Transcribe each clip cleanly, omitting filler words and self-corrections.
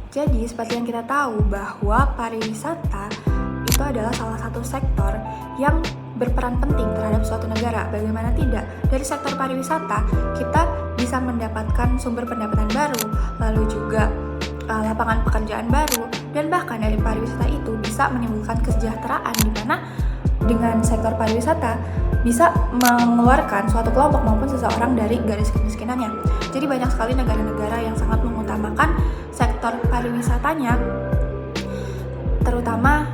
Jadi seperti yang kita tahu bahwa pariwisata itu adalah salah satu sektor yang berperan penting terhadap suatu negara. Bagaimana tidak? Dari sektor pariwisata kita bisa mendapatkan sumber pendapatan baru, lalu juga lapangan pekerjaan baru, dan bahkan dari pariwisata itu bisa menimbulkan kesejahteraan, di mana dengan sektor pariwisata bisa mengeluarkan suatu kelompok maupun seseorang dari garis kemiskinannya. Jadi banyak sekali negara-negara yang sangat mengutamakan sektor pariwisatanya, terutama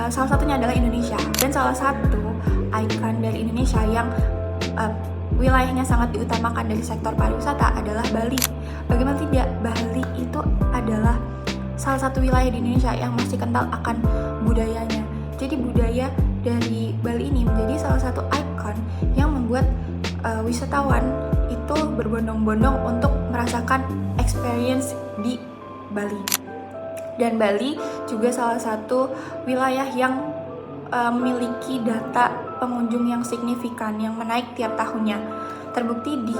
salah satunya adalah Indonesia. Dan salah satu ikon dari Indonesia yang wilayahnya sangat diutamakan dari sektor pariwisata adalah Bali. Bagaimana tidak, Bali itu adalah salah satu wilayah di Indonesia yang masih kental akan budayanya. Jadi budaya dari Bali ini menjadi salah satu ikon yang membuat wisatawan itu berbondong-bondong untuk merasakan experience di Bali. Dan Bali juga salah satu wilayah yang memiliki data pengunjung yang signifikan, yang menaik tiap tahunnya. Terbukti di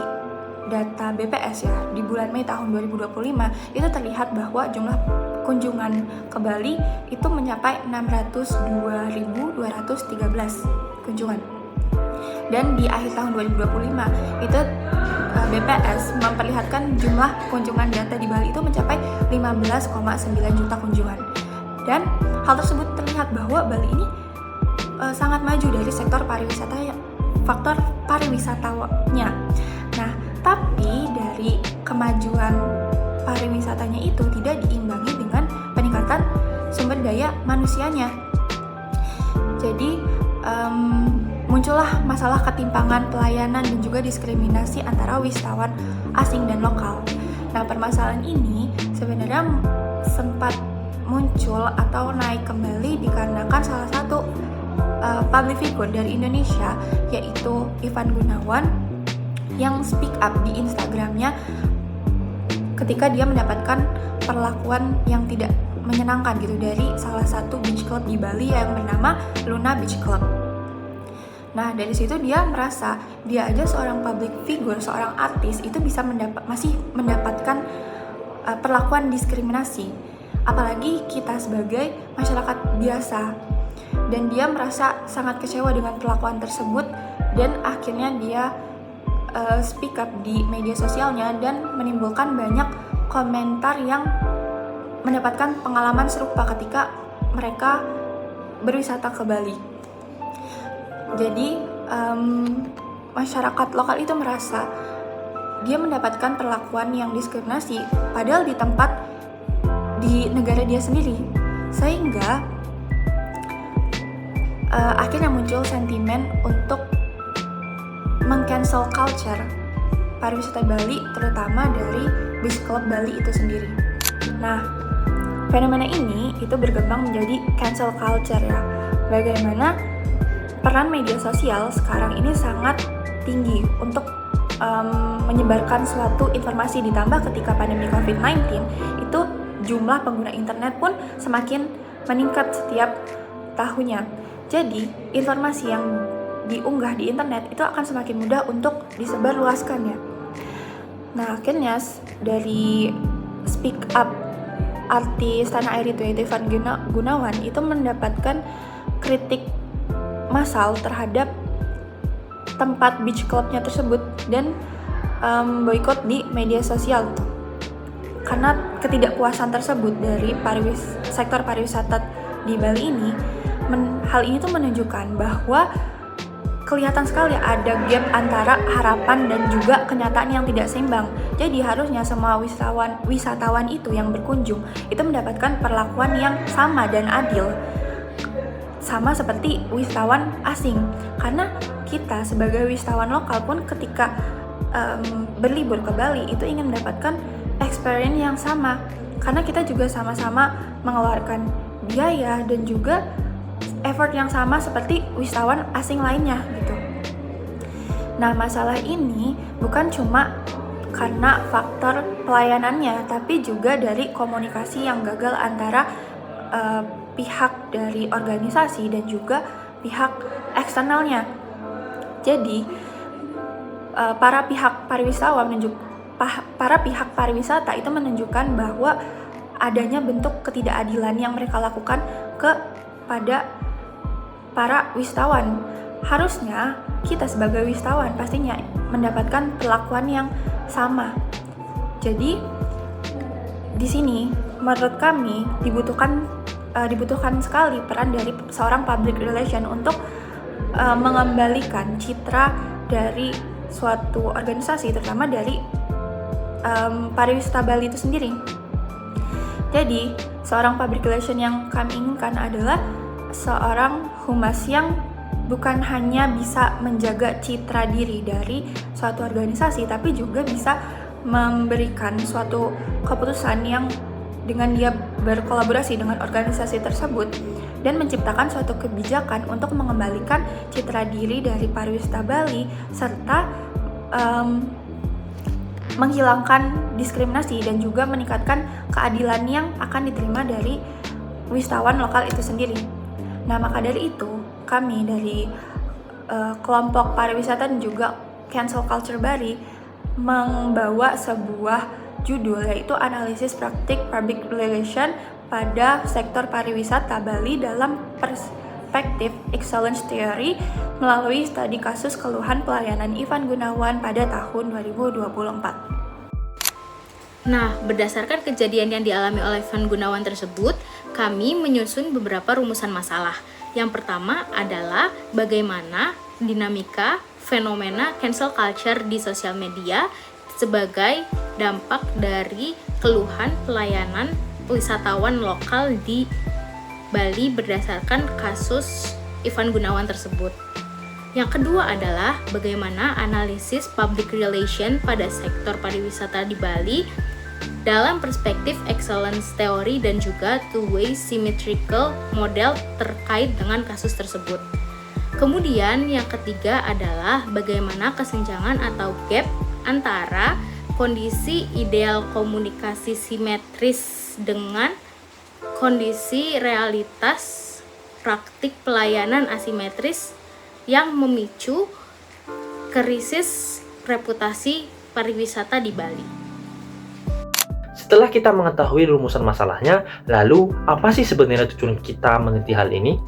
data BPS ya, di bulan Mei tahun 2025 itu terlihat bahwa jumlah kunjungan ke Bali itu mencapai 602.213 kunjungan. Dan di akhir tahun 2025 itu BPS memperlihatkan jumlah kunjungan data di Bali itu mencapai 15,9 juta kunjungan. Dan hal tersebut terlihat bahwa Bali ini sangat maju dari sektor pariwisata, faktor pariwisatanya. Nah, tapi dari kemajuan pariwisatanya itu tidak diimbangi dengan peningkatan sumber daya manusianya. Jadi muncullah masalah ketimpangan pelayanan dan juga diskriminasi antara wisatawan asing dan lokal. Nah, permasalahan ini sebenarnya sempat muncul atau naik kembali dikarenakan salah satu public figure dari Indonesia, yaitu Ivan Gunawan, yang speak up di Instagramnya ketika dia mendapatkan perlakuan yang tidak menyenangkan gitu dari salah satu beach club di Bali yang bernama Luna Beach Club. Nah, dari situ dia merasa dia aja seorang public figure, seorang artis itu bisa masih mendapatkan perlakuan diskriminasi, apalagi kita sebagai masyarakat biasa. Dan dia merasa sangat kecewa dengan perlakuan tersebut, dan akhirnya dia speak up di media sosialnya dan menimbulkan banyak komentar yang mendapatkan pengalaman serupa ketika mereka berwisata ke Bali. Jadi masyarakat lokal itu merasa dia mendapatkan perlakuan yang diskriminasi padahal di tempat di negara dia sendiri, sehingga akhirnya muncul sentimen untuk meng-cancel culture pariwisata Bali, terutama dari beach club Bali itu sendiri. Nah, fenomena ini itu berkembang menjadi cancel culture ya. Bagaimana peran media sosial sekarang ini sangat tinggi untuk menyebarkan suatu informasi, ditambah ketika pandemi COVID-19 itu jumlah pengguna internet pun semakin meningkat setiap tahunnya. Jadi informasi yang diunggah di internet itu akan semakin mudah untuk disebarluaskan ya. Nah, akhirnya dari speak up artis tanah air itu, yaitu Ivan Gunawan, itu mendapatkan kritik massal terhadap tempat beach clubnya tersebut dan boikot di media sosial tuh. Karena ketidakpuasan tersebut dari sektor pariwisata di Bali ini, hal ini tuh menunjukkan bahwa kelihatan sekali ada gap antara harapan dan juga kenyataan yang tidak seimbang. Jadi harusnya semua wisatawan itu yang berkunjung itu mendapatkan perlakuan yang sama dan adil, sama seperti wisatawan asing. Karena kita sebagai wisatawan lokal pun ketika berlibur ke Bali itu ingin mendapatkan experience yang sama, karena kita juga sama-sama mengeluarkan biaya dan juga effort yang sama seperti wisatawan asing lainnya gitu. Nah, masalah ini bukan cuma karena faktor pelayanannya, tapi juga dari komunikasi yang gagal antara pihak dari organisasi dan juga pihak eksternalnya. Jadi para pihak pariwisata itu menunjukkan bahwa adanya bentuk ketidakadilan yang mereka lakukan kepada para wisatawan. Harusnya kita sebagai wisatawan pastinya mendapatkan perlakuan yang sama. Jadi di sini menurut kami dibutuhkan sekali peran dari seorang public relation untuk mengembalikan citra dari suatu organisasi, terutama dari pariwisata Bali itu sendiri. Jadi seorang public relation yang kami inginkan adalah seorang humas yang bukan hanya bisa menjaga citra diri dari suatu organisasi, tapi juga bisa memberikan suatu keputusan yang dengan dia berkolaborasi dengan organisasi tersebut dan menciptakan suatu kebijakan untuk mengembalikan citra diri dari pariwisata Bali serta menghilangkan diskriminasi dan juga meningkatkan keadilan yang akan diterima dari wisatawan lokal itu sendiri. Nah, maka dari itu kami dari kelompok pariwisata dan juga Cancel Culture Bali membawa sebuah judul yaitu Analisis Praktik Public Relation pada Sektor Pariwisata Bali dalam Perspektif Excellence Theory melalui studi kasus keluhan pelayanan Ivan Gunawan pada tahun 2024. Nah, berdasarkan kejadian yang dialami oleh Ivan Gunawan tersebut, kami menyusun beberapa rumusan masalah. Yang pertama adalah bagaimana dinamika fenomena cancel culture di sosial media sebagai dampak dari keluhan pelayanan wisatawan lokal di Bali berdasarkan kasus Ivan Gunawan tersebut. Yang kedua adalah bagaimana analisis public relation pada sektor pariwisata di Bali dalam perspektif excellence theory dan juga two-way symmetrical model terkait dengan kasus tersebut. Kemudian yang ketiga adalah bagaimana kesenjangan atau gap antara kondisi ideal komunikasi simetris dengan kondisi realitas praktik pelayanan asimetris yang memicu krisis reputasi pariwisata di Bali. Setelah kita mengetahui rumusan masalahnya, lalu apa sih sebenarnya tujuan kita meneliti hal ini?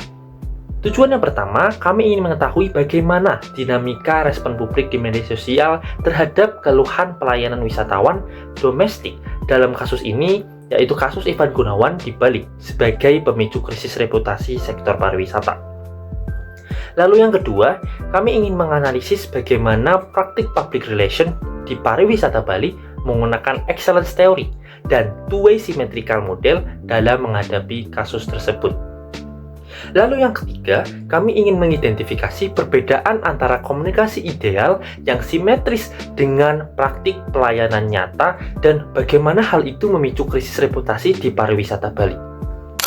Tujuan yang pertama, kami ingin mengetahui bagaimana dinamika respon publik di media sosial terhadap keluhan pelayanan wisatawan domestik dalam kasus ini, yaitu kasus Ivan Gunawan di Bali sebagai pemicu krisis reputasi sektor pariwisata. Lalu yang kedua, kami ingin menganalisis bagaimana praktik public relation di pariwisata Bali menggunakan excellence theory dan two-way symmetrical model dalam menghadapi kasus tersebut. Lalu yang ketiga, kami ingin mengidentifikasi perbedaan antara komunikasi ideal yang simetris dengan praktik pelayanan nyata dan bagaimana hal itu memicu krisis reputasi di pariwisata Bali.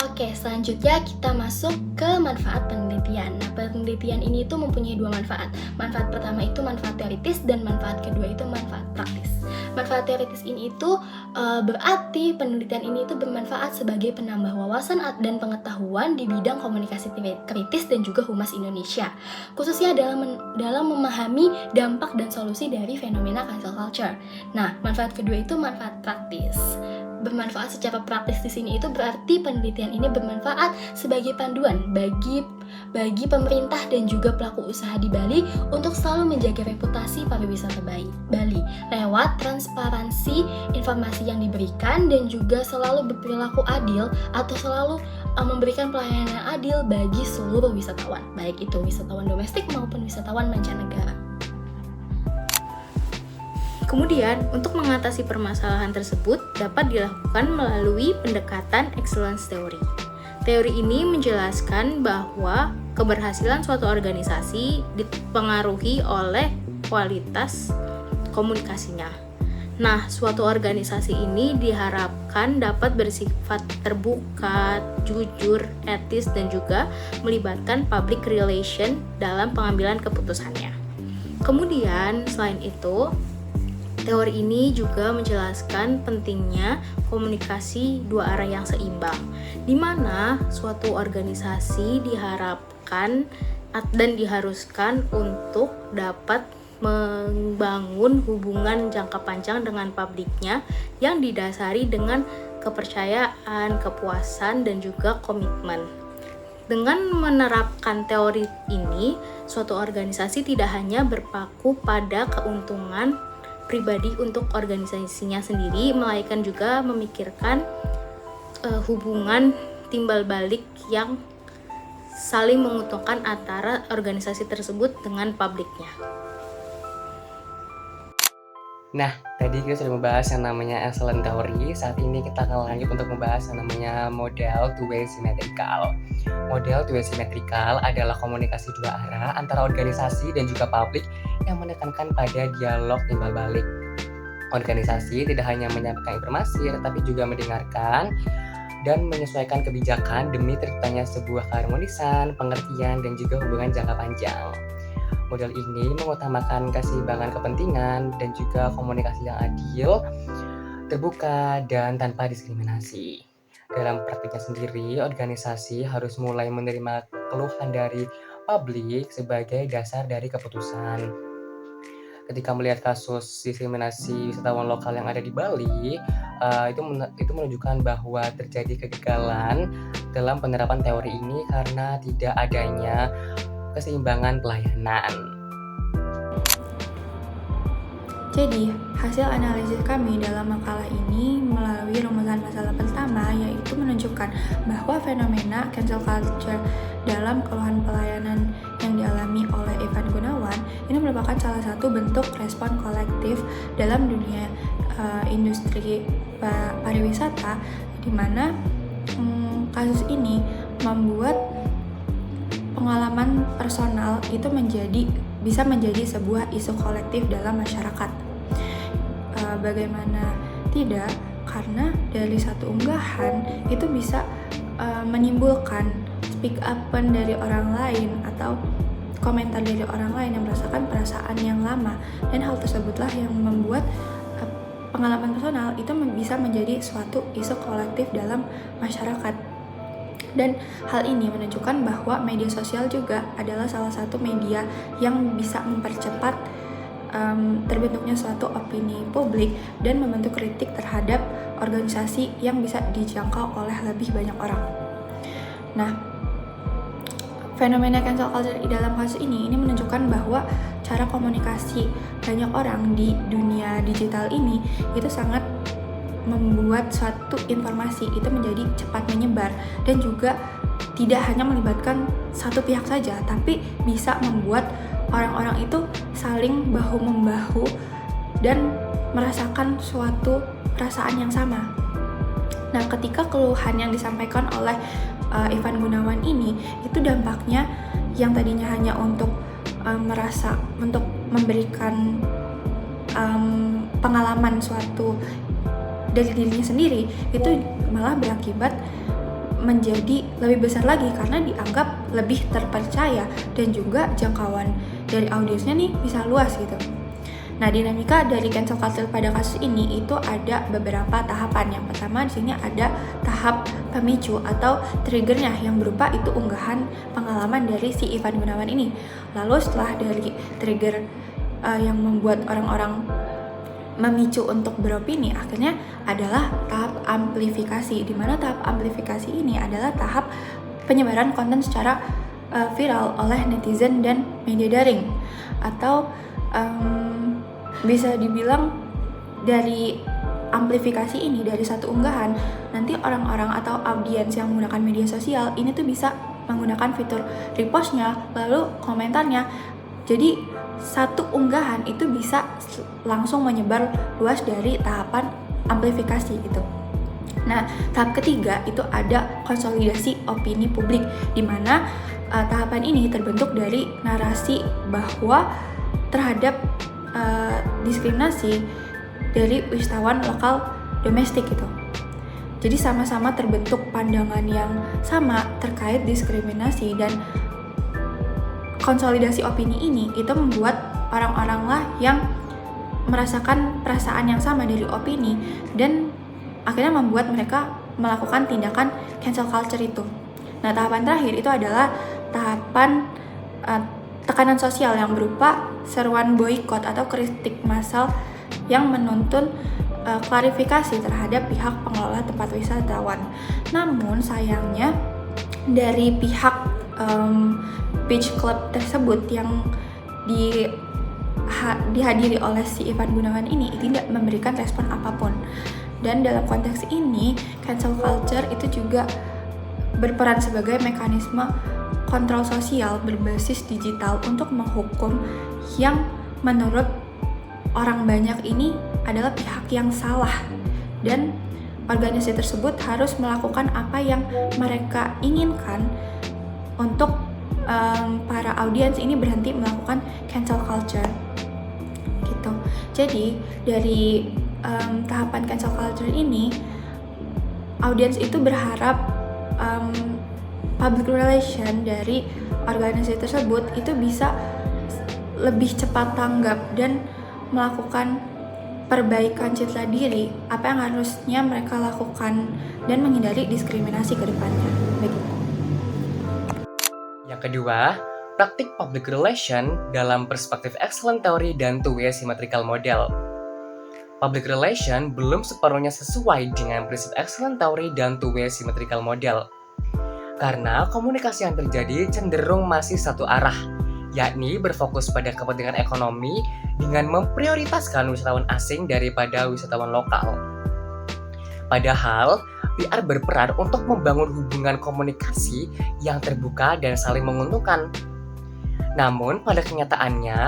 Oke, selanjutnya kita masuk ke manfaat penelitian. Nah, penelitian ini tuh mempunyai dua manfaat. Manfaat pertama itu manfaat teoritis dan manfaat kedua itu manfaat praktis. Manfaat teoritis ini itu berarti penelitian ini itu bermanfaat sebagai penambah wawasan dan pengetahuan di bidang komunikasi kritis dan juga humas Indonesia, khususnya dalam memahami dampak dan solusi dari fenomena cancel culture. Nah, manfaat kedua itu manfaat praktis. Bermanfaat secara praktis di sini itu berarti penelitian ini bermanfaat sebagai panduan bagi pemerintah dan juga pelaku usaha di Bali untuk selalu menjaga reputasi pariwisata Bali lewat transparansi informasi yang diberikan dan juga selalu berperilaku adil atau selalu memberikan pelayanan yang adil bagi seluruh wisatawan, baik itu wisatawan domestik maupun wisatawan mancanegara. Kemudian, untuk mengatasi permasalahan tersebut dapat dilakukan melalui pendekatan excellence theory. Teori ini menjelaskan bahwa keberhasilan suatu organisasi dipengaruhi oleh kualitas komunikasinya. Nah, suatu organisasi ini diharapkan dapat bersifat terbuka, jujur, etis, dan juga melibatkan public relation dalam pengambilan keputusannya. Kemudian, selain itu, teori ini juga menjelaskan pentingnya komunikasi dua arah yang seimbang, di mana suatu organisasi diharapkan dan diharuskan untuk dapat membangun hubungan jangka panjang dengan publiknya yang didasari dengan kepercayaan, kepuasan, dan juga komitmen. Dengan menerapkan teori ini, suatu organisasi tidak hanya berpaku pada keuntungan pribadi untuk organisasinya sendiri, melainkan juga memikirkan hubungan timbal balik yang saling menguntungkan antara organisasi tersebut dengan publiknya. Nah, tadi kita sudah membahas yang namanya excellent theory. Saat ini kita akan lanjut untuk membahas yang namanya model two-way symmetrical. Model two-way symmetrical adalah komunikasi dua arah antara organisasi dan juga publik yang menekankan pada dialog timbal balik. Organisasi tidak hanya menyampaikan informasi, tetapi juga mendengarkan dan menyesuaikan kebijakan demi terciptanya sebuah keharmonisan, pengertian, dan juga hubungan jangka panjang. Model ini mengutamakan keseimbangan kepentingan dan juga komunikasi yang adil, terbuka, dan tanpa diskriminasi. Dalam praktiknya sendiri, organisasi harus mulai menerima keluhan dari publik sebagai dasar dari keputusan. Ketika melihat kasus diskriminasi wisatawan lokal yang ada di Bali, itu menunjukkan bahwa terjadi kegagalan dalam penerapan teori ini karena tidak adanya keseimbangan pelayanan. Jadi, hasil analisis kami dalam makalah ini melalui rumusan masalah pertama, yaitu menunjukkan bahwa fenomena cancel culture dalam keluhan pelayanan yang dialami oleh Ivan Gunawan ini merupakan salah satu bentuk respon kolektif dalam dunia industri pariwisata, di mana kasus ini membuat pengalaman personal itu bisa menjadi sebuah isu kolektif dalam masyarakat. Bagaimana tidak? Karena dari satu unggahan itu bisa menimbulkan speak up dari orang lain atau komentar dari orang lain yang merasakan perasaan yang lama, dan hal tersebutlah yang membuat pengalaman personal itu bisa menjadi suatu isu kolektif dalam masyarakat. Dan hal ini menunjukkan bahwa media sosial juga adalah salah satu media yang bisa mempercepat terbentuknya suatu opini publik dan membentuk kritik terhadap organisasi yang bisa dijangkau oleh lebih banyak orang. Nah, fenomena cancel culture di dalam kasus ini menunjukkan bahwa cara komunikasi banyak orang di dunia digital ini itu sangat membuat suatu informasi itu menjadi cepat menyebar, dan juga tidak hanya melibatkan satu pihak saja, tapi bisa membuat orang-orang itu saling bahu-membahu dan merasakan suatu perasaan yang sama. Nah, ketika keluhan yang disampaikan oleh Ivan Gunawan ini itu dampaknya yang tadinya hanya untuk untuk memberikan pengalaman suatu dari dirinya sendiri, itu malah berakibat menjadi lebih besar lagi karena dianggap lebih terpercaya dan juga jangkauan dari audiensnya nih bisa luas gitu. Nah, dinamika dari cancel culture pada kasus ini itu ada beberapa tahapan. Yang pertama di sini ada tahap pemicu atau triggernya yang berupa itu unggahan pengalaman dari si Ivan Gunawan ini. Lalu setelah dari trigger yang membuat orang-orang memicu untuk beropini, akhirnya adalah tahap amplifikasi, di mana tahap amplifikasi ini adalah tahap penyebaran konten secara viral oleh netizen dan media daring, atau bisa dibilang dari amplifikasi ini, dari satu unggahan, nanti orang-orang atau audiens yang menggunakan media sosial ini tuh bisa menggunakan fitur repostnya, lalu komentarnya. Jadi satu unggahan itu bisa langsung menyebar luas dari tahapan amplifikasi gitu. Nah, tahap ketiga itu ada konsolidasi opini publik, di mana tahapan ini terbentuk dari narasi bahwa terhadap diskriminasi dari wisatawan lokal domestik gitu. Jadi sama-sama terbentuk pandangan yang sama terkait diskriminasi, dan konsolidasi opini ini itu membuat orang-orang lah yang merasakan perasaan yang sama dari opini, dan akhirnya membuat mereka melakukan tindakan cancel culture itu. Nah, tahapan terakhir itu adalah tahapan tekanan sosial yang berupa seruan boikot atau kritik massal yang menuntun klarifikasi terhadap pihak pengelola tempat wisatawan. Namun sayangnya dari pihak beach club tersebut yang dihadiri oleh si Ivan Gunawan ini tidak memberikan respon apapun. Dan dalam konteks ini, cancel culture itu juga berperan sebagai mekanisme kontrol sosial berbasis digital untuk menghukum yang menurut orang banyak ini adalah pihak yang salah, dan organisasi tersebut harus melakukan apa yang mereka inginkan untuk para audiens ini berhenti melakukan cancel culture gitu. Jadi dari tahapan cancel culture ini, audiens itu berharap public relation dari organisasi tersebut itu bisa lebih cepat tanggap dan melakukan perbaikan citra diri apa yang harusnya mereka lakukan dan menghindari diskriminasi ke depannya. Begitu. Yang kedua, praktik public relation dalam perspektif excellent theory dan two-way symmetrical model. Public relation belum sepenuhnya sesuai dengan prinsip excellent theory dan two-way symmetrical model. Karena komunikasi yang terjadi cenderung masih satu arah, yakni berfokus pada kepentingan ekonomi dengan memprioritaskan wisatawan asing daripada wisatawan lokal. Padahal, PR berperan untuk membangun hubungan komunikasi yang terbuka dan saling menguntungkan. Namun, pada kenyataannya,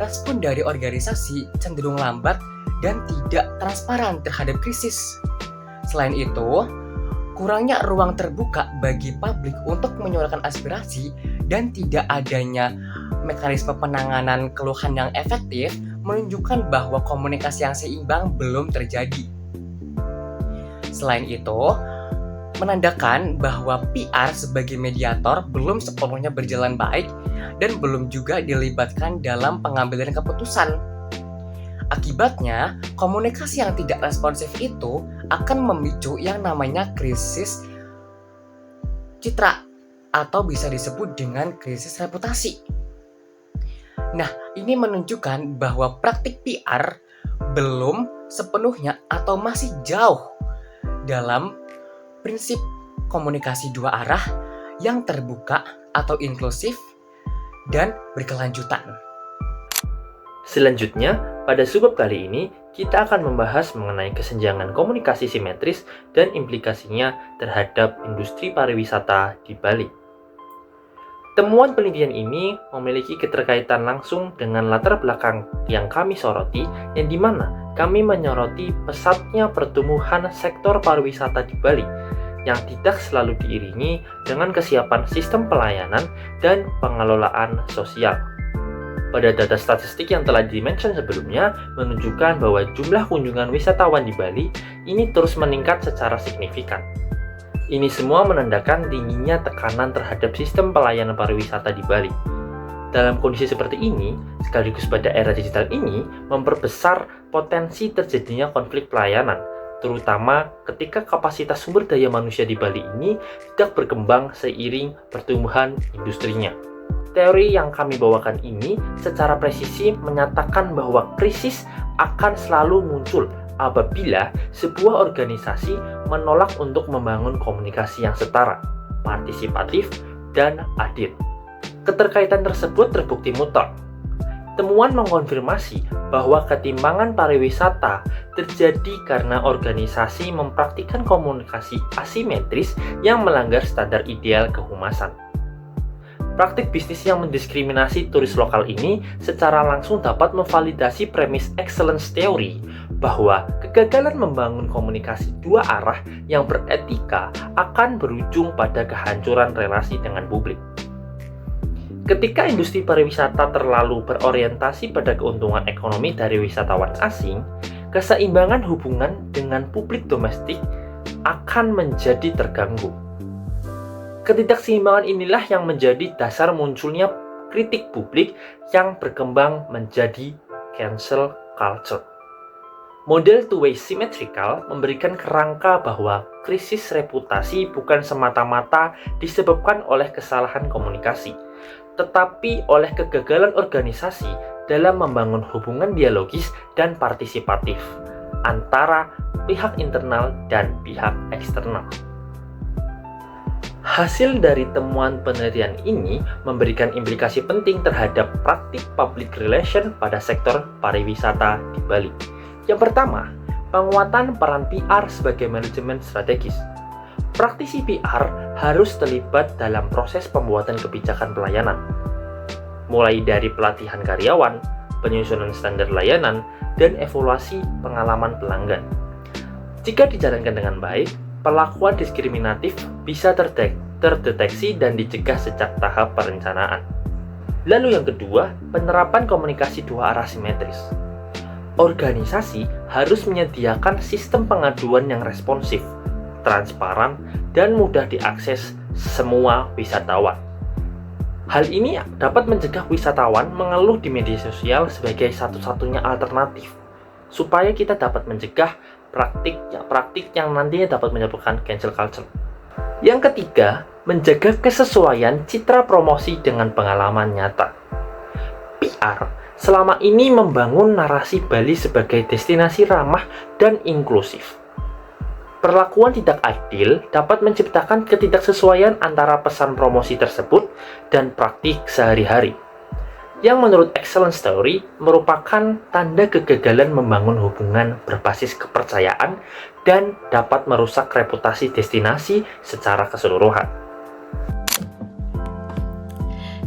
respon dari organisasi cenderung lambat dan tidak transparan terhadap krisis. Selain itu, kurangnya ruang terbuka bagi publik untuk menyuarakan aspirasi dan tidak adanya mekanisme penanganan keluhan yang efektif menunjukkan bahwa komunikasi yang seimbang belum terjadi. Selain itu, menandakan bahwa PR sebagai mediator belum sepenuhnya berjalan baik dan belum juga dilibatkan dalam pengambilan keputusan. Akibatnya, komunikasi yang tidak responsif itu akan memicu yang namanya krisis citra atau bisa disebut dengan krisis reputasi. Nah, ini menunjukkan bahwa praktik PR belum sepenuhnya atau masih jauh dalam prinsip komunikasi dua arah yang terbuka atau inklusif dan berkelanjutan. Selanjutnya, pada subbab kali ini, kita akan membahas mengenai kesenjangan komunikasi simetris dan implikasinya terhadap industri pariwisata di Bali. Temuan penelitian ini memiliki keterkaitan langsung dengan latar belakang yang kami soroti, yang dimana kami menyoroti pesatnya pertumbuhan sektor pariwisata di Bali, yang tidak selalu diiringi dengan kesiapan sistem pelayanan dan pengelolaan sosial. Pada data statistik yang telah dimention sebelumnya menunjukkan bahwa jumlah kunjungan wisatawan di Bali ini terus meningkat secara signifikan. Ini semua menandakan tingginya tekanan terhadap sistem pelayanan pariwisata di Bali. Dalam kondisi seperti ini, sekaligus pada era digital ini memperbesar potensi terjadinya konflik pelayanan, terutama ketika kapasitas sumber daya manusia di Bali ini tidak berkembang seiring pertumbuhan industrinya. Teori yang kami bawakan ini secara presisi menyatakan bahwa krisis akan selalu muncul apabila sebuah organisasi menolak untuk membangun komunikasi yang setara, partisipatif, dan adil. Keterkaitan tersebut terbukti mutlak. Temuan mengkonfirmasi bahwa ketimpangan pariwisata terjadi karena organisasi mempraktikkan komunikasi asimetris yang melanggar standar ideal kehumasan. Praktik bisnis yang mendiskriminasi turis lokal ini secara langsung dapat memvalidasi premis excellence theory bahwa kegagalan membangun komunikasi dua arah yang beretika akan berujung pada kehancuran relasi dengan publik. Ketika industri pariwisata terlalu berorientasi pada keuntungan ekonomi dari wisatawan asing, keseimbangan hubungan dengan publik domestik akan menjadi terganggu. Ketidakseimbangan inilah yang menjadi dasar munculnya kritik publik yang berkembang menjadi cancel culture. Model two-way symmetrical memberikan kerangka bahwa krisis reputasi bukan semata-mata disebabkan oleh kesalahan komunikasi, tetapi oleh kegagalan organisasi dalam membangun hubungan dialogis dan partisipatif. antara pihak internal dan pihak eksternal. Hasil dari temuan penelitian ini memberikan implikasi penting terhadap praktik public relation pada sektor pariwisata di Bali. Yang pertama, penguatan peran PR sebagai manajemen strategis. Praktisi PR harus terlibat dalam proses pembuatan kebijakan pelayanan, mulai dari pelatihan karyawan, penyusunan standar layanan, dan evaluasi pengalaman pelanggan. Jika dijalankan dengan baik, perlakuan diskriminatif bisa terdeteksi dan dicegah sejak tahap perencanaan. Lalu yang kedua, penerapan komunikasi dua arah simetris. Organisasi harus menyediakan sistem pengaduan yang responsif, transparan, dan mudah diakses semua wisatawan. Hal ini dapat mencegah wisatawan mengeluh di media sosial sebagai satu-satunya alternatif, supaya kita dapat mencegah praktik yang nantinya dapat menyebabkan cancel culture. Yang ketiga, menjaga kesesuaian citra promosi dengan pengalaman nyata. PR selama ini membangun narasi Bali sebagai destinasi ramah dan inklusif. Perlakuan tidak adil dapat menciptakan ketidaksesuaian antara pesan promosi tersebut dan praktik sehari-hari, yang menurut Excellent Story merupakan tanda kegagalan membangun hubungan berbasis kepercayaan dan dapat merusak reputasi destinasi secara keseluruhan.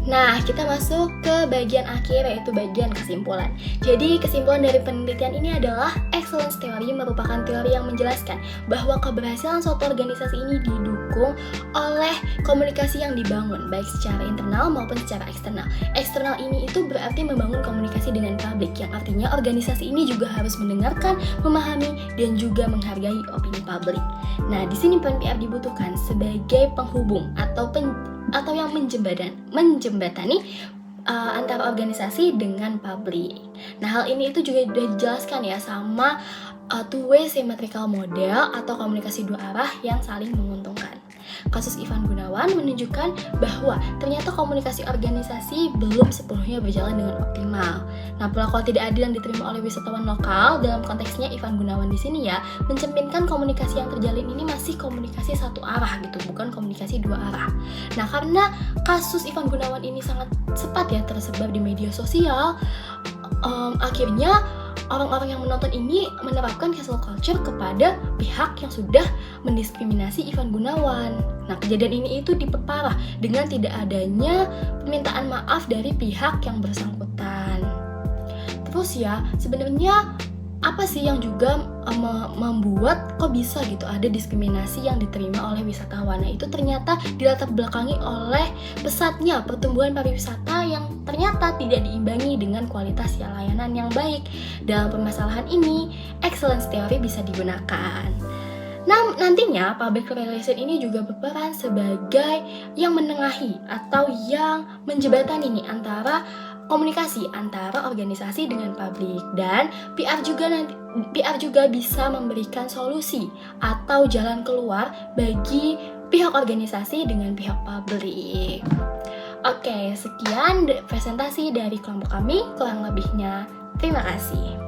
Nah, kita masuk ke bagian akhir, yaitu bagian kesimpulan. Jadi, kesimpulan dari penelitian ini adalah Excellence Theory merupakan teori yang menjelaskan bahwa keberhasilan suatu organisasi ini didukung oleh komunikasi yang dibangun, baik secara internal maupun secara eksternal. Eksternal ini itu berarti membangun komunikasi dengan publik, yang artinya organisasi ini juga harus mendengarkan, memahami, dan juga menghargai opini publik. Nah, di sini peran PR dibutuhkan sebagai penghubung atau yang menjembatani antara organisasi dengan publik. Nah, hal ini itu juga sudah dijelaskan ya sama two-way symmetrical model atau komunikasi dua arah yang saling menguntungkan. Kasus Ivan Gunawan menunjukkan bahwa ternyata komunikasi organisasi belum sepenuhnya berjalan dengan optimal. Nah, perlakuan tidak adil yang diterima oleh wisatawan lokal dalam konteksnya Ivan Gunawan di sini ya mencerminkan komunikasi yang terjalin ini masih komunikasi satu arah gitu, bukan komunikasi dua arah. Nah, karena kasus Ivan Gunawan ini sangat cepat ya tersebar di media sosial, akhirnya orang-orang yang menonton ini menerapkan cancel culture kepada pihak yang sudah mendiskriminasi Ivan Gunawan. Nah, kejadian ini itu diperparah dengan tidak adanya permintaan maaf dari pihak yang bersangkutan. Terus ya, sebenarnya apa sih yang juga membuat kok bisa gitu ada diskriminasi yang diterima oleh wisatawan? Nah, itu ternyata dilatar belakangi oleh pesatnya pertumbuhan pariwisata yang ternyata tidak diimbangi dengan kualitas layanan yang baik. Dalam permasalahan ini, Excellence Theory bisa digunakan. Nah, nantinya public relation ini juga berperan sebagai yang menengahi atau yang menjembatani nih antara komunikasi antara organisasi dengan publik, dan PR juga bisa memberikan solusi atau jalan keluar bagi pihak organisasi dengan pihak publik. Oke, sekian presentasi dari kelompok kami, kurang lebihnya terima kasih.